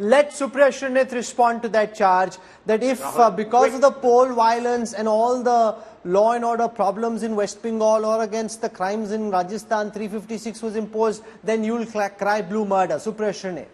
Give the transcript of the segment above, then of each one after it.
Let Supriya Shrinate respond to that charge that if because of the poll violence and all the law and order problems in West Bengal or against the crimes in Rajasthan, 356 was imposed, then you'll cry blue murder. Supriya Shrinate.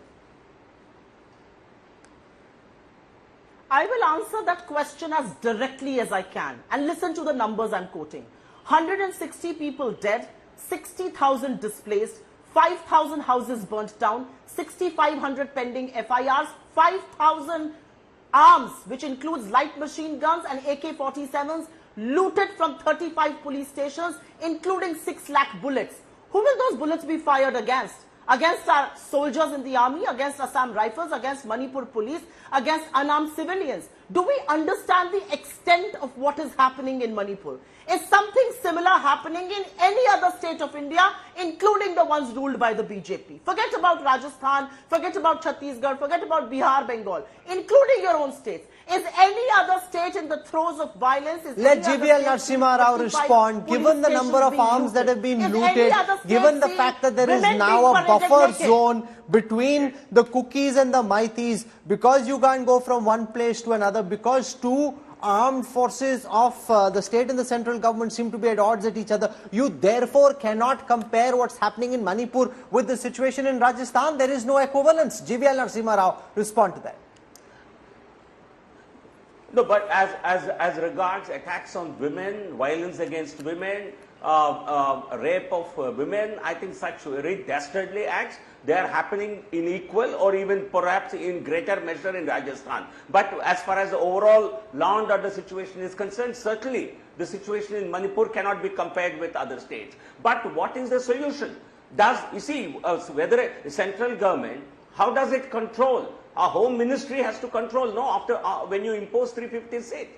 I will answer that question as directly as I can and listen to the numbers I'm quoting. 160 people dead, 60,000 displaced, 5,000 houses burnt down, 6,500 pending FIRs, 5,000 arms, which includes light machine guns and AK-47s, looted from 35 police stations, including 6 lakh bullets. Who will those bullets be fired against? Against our soldiers in the army, against Assam Rifles, against Manipur police, against unarmed civilians. Do we understand the extent of what is happening in Manipur? Is something similar happening in any other state of India, including the ones ruled by the BJP? Forget about Rajasthan, forget about Chhattisgarh, forget about Bihar, Bengal, including your own states. Is any other state in the throes of violence? Let GVL Narasimha Rao respond. Given the number of arms that have been looted, given the fact that there is now a buffer zone between the Cookies and the Maitis, because you can't go from one place to another, because two armed forces of the state and the central government seem to be at odds at each other, you therefore cannot compare what's happening in Manipur with the situation in Rajasthan. There is no equivalence. GVL Narasimha Rao, respond to that. No, but as regards attacks on women, violence against women, rape of women, I think such very dastardly acts, they are happening in equal or even perhaps in greater measure in Rajasthan. But as far as the overall law and order situation is concerned, certainly the situation in Manipur cannot be compared with other states. But what is the solution? You see, whether a central government, how does it control? A home ministry has to control, no, after when you impose 356.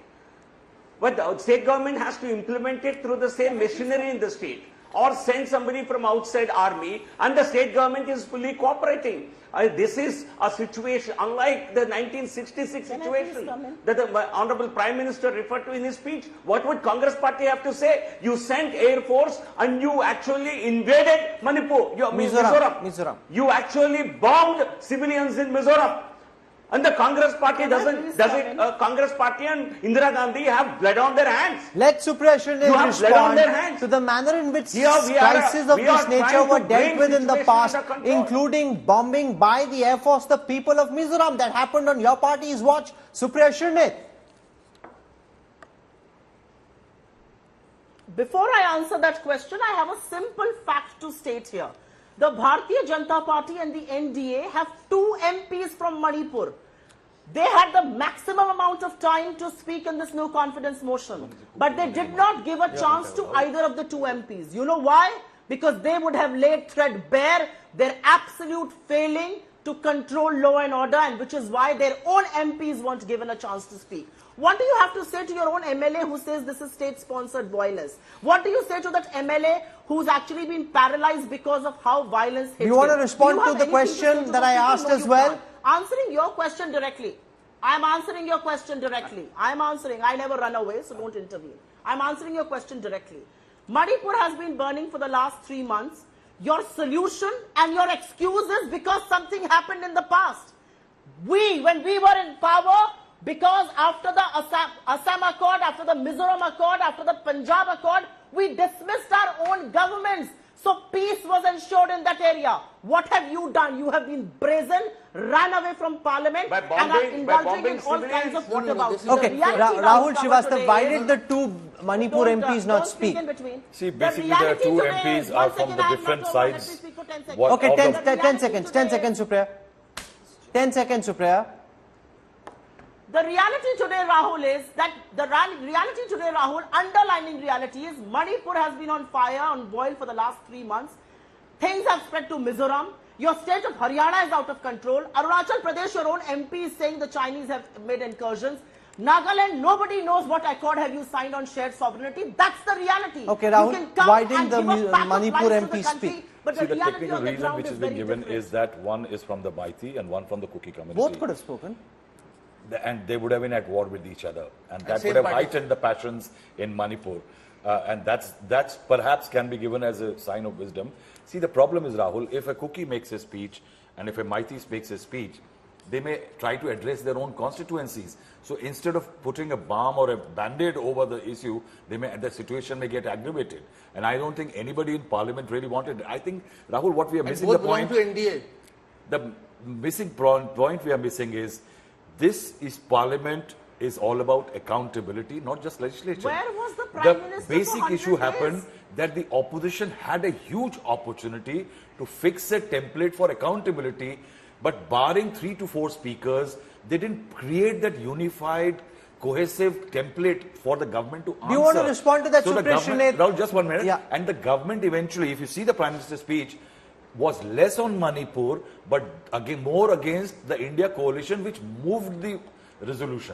But the state government has to implement it through the same machinery in the state, or send somebody from outside army, and the state government is fully cooperating. This is a situation unlike the 1966 situation that the Honorable Prime Minister referred to in his speech. What would Congress party have to say? You sent Air Force and you actually invaded Manipur, Mizoram. You actually bombed civilians in Mizoram. And the Congress party Congress party and Indira Gandhi have blood on their hands. Let Supriya Shrinate respond to the manner in which crises of this nature were dealt with in the past, including bombing by the Air Force the people of Mizoram. That happened on your party's watch. Supriya Shrinate. Before I answer that question, I have a simple fact to state here. The Bharatiya Janata Party and the NDA have 2 MPs from Manipur. They had the maximum amount of time to speak in this no confidence motion, but they did not give a chance to either of the 2 MPs. You know why? Because they would have laid threadbare their absolute failing to control law and order, and which is why their own MPs weren't given a chance to speak. What do you have to say to your own MLA who says this is state-sponsored violence? What do you say to that MLA who's actually been paralyzed because of how violence hit him? Do you want to respond to the question that I asked as well? Answering your question directly. I'm answering your question directly. I'm answering. I never run away, so don't intervene. I'm answering your question directly. Manipur has been burning for the last 3 months. Your solution and your excuse is because something happened in the past. When we were in power, because after the Assam Accord, after the Mizoram Accord, after the Punjab Accord, we dismissed our own governments. So peace was ensured in that area. What have you done? You have been brazen, ran away from parliament, and are indulging in all kinds of whatabouts. Okay, Rahul Srivastava, why did the 2 Manipur MPs not speak? See, basically there are 2 MPs are from the different sides. Okay, 10 seconds, Supriya. 10 seconds, Supriya. The reality today, Rahul, is that underlining reality is Manipur has been on fire, on boil for the last 3 months. Things have spread to Mizoram. Your state of Haryana is out of control. Arunachal Pradesh, your own MP is saying the Chinese have made incursions. Nagaland, nobody knows what accord have you signed on shared sovereignty. That's the reality. Okay, Rahul, why didn't the Manipur MP speak? But see, the technical reason which has been given is that one is from the Maiti and one from the Kuki community. Both could have spoken. And they would have been at war with each other, and that would have heightened the passions in Manipur, and that's perhaps can be given as a sign of wisdom. See, the problem is, Rahul, if a Kuki makes a speech and if a Maiti makes a speech, they may try to address their own constituencies. So instead of putting a balm or a band-aid over the issue, the situation may get aggravated. And I don't think anybody in Parliament really wanted it. I think, Rahul, what we are missing the point. Both belong to NDA. The missing point we are missing is, this is Parliament is all about accountability, not just legislation. Where was the Prime Minister The basic for issue 100 happened days? that the opposition had a huge opportunity to fix a template for accountability, but barring 3 to 4 speakers, they didn't create that unified, cohesive template for the government to answer. Do you want to respond to that, so Supriya, Shrinate? Rahul, just 1 minute. Yeah. And the government eventually, if you see the Prime Minister's speech, was less on Manipur, but again more against the India coalition, which moved the resolution.